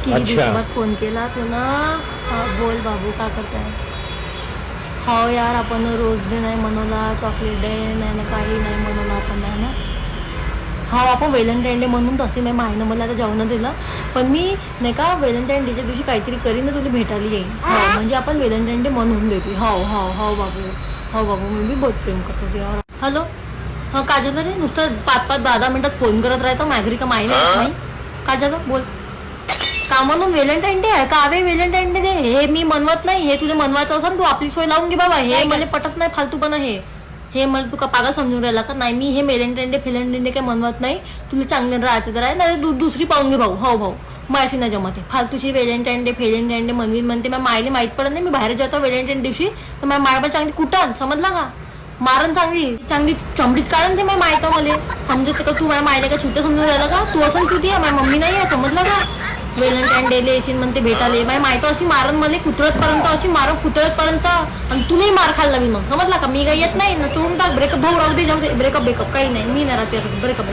किती दिवसात फोन केला तू ना. बोल बाबू का करताय. हो यार आपण रोज डे नाही मनवला, चॉकलेट डे नाही ना, काही नाही मनवला आपण नाही ना. हा आपण व्हॅलेंटाईन डे म्हणून तसे मी माहिनं मला आता जेवण दिलं, पण मी नाही का व्हॅलेंटाईन डेच्या दिवशी काहीतरी करीन ना तुला भेटायला येईन. हो म्हणजे आपण व्हॅलेंटाईन डे म्हणून बेबी. हो हो हो बाबू, हो बाबू मी बी बहुत प्रेम करतो तुझ्यावर. हॅलो हां काय झालं रे. नुसतं 5-5-10 मिनिटात फोन करत राहतो माघारी का माहिती नाही. काय झालं बोल. का म्हणून व्हॅलेंटाईन डे आहे का. व्हॅलेंटाईन डे हे मी मनवत नाही. हे तुला मनवायचं असं तू आपली सोय लावून घे बाबा. हे मला पटत नाही फालतूपणा. हे मला तू का पागल समजून राहिला का. नाही मी हे व्हॅलेंटाईन डे काही मनवत नाही. तुला चांगलं राहायचं तर आहे नाही दुसरी पाहून घे भाऊ. हो भाऊ माझी नाही जमत आहे फालतूची व्हॅलेंटाईन डे मनवीन म्हणते. मग मायले माहीत पडत नाही. मी बाहेर जातो व्हॅलेंटाईन दिवशी तर माझ्या मायबा चांगली कुठं समजला का. मारण चांगली चांगली चमडीच काढून ते माझ्या मायता मला समजायचं का. तू माझ्या मायला का चुट्या समजून राहिला का. तू असं चुटी आहे माझ्या मम्मी नाही आहे समजलं का. व्हॅलेंटाईन डेले येशील म्हणते भेटाले. माझ्या मायतो अशी मारण मला कुतरतपर्यंत अशी मारण कुतरतपर्यंत. आणि तुलाही मार खाल्ला मी मग समजला का. मी काही येत नाही ना. सोडून टाक ब्रेकअप भाऊ राहू दे जाऊ दे. ब्रेकअप काही नाही मी नाही राहते असं ब्रेकअप.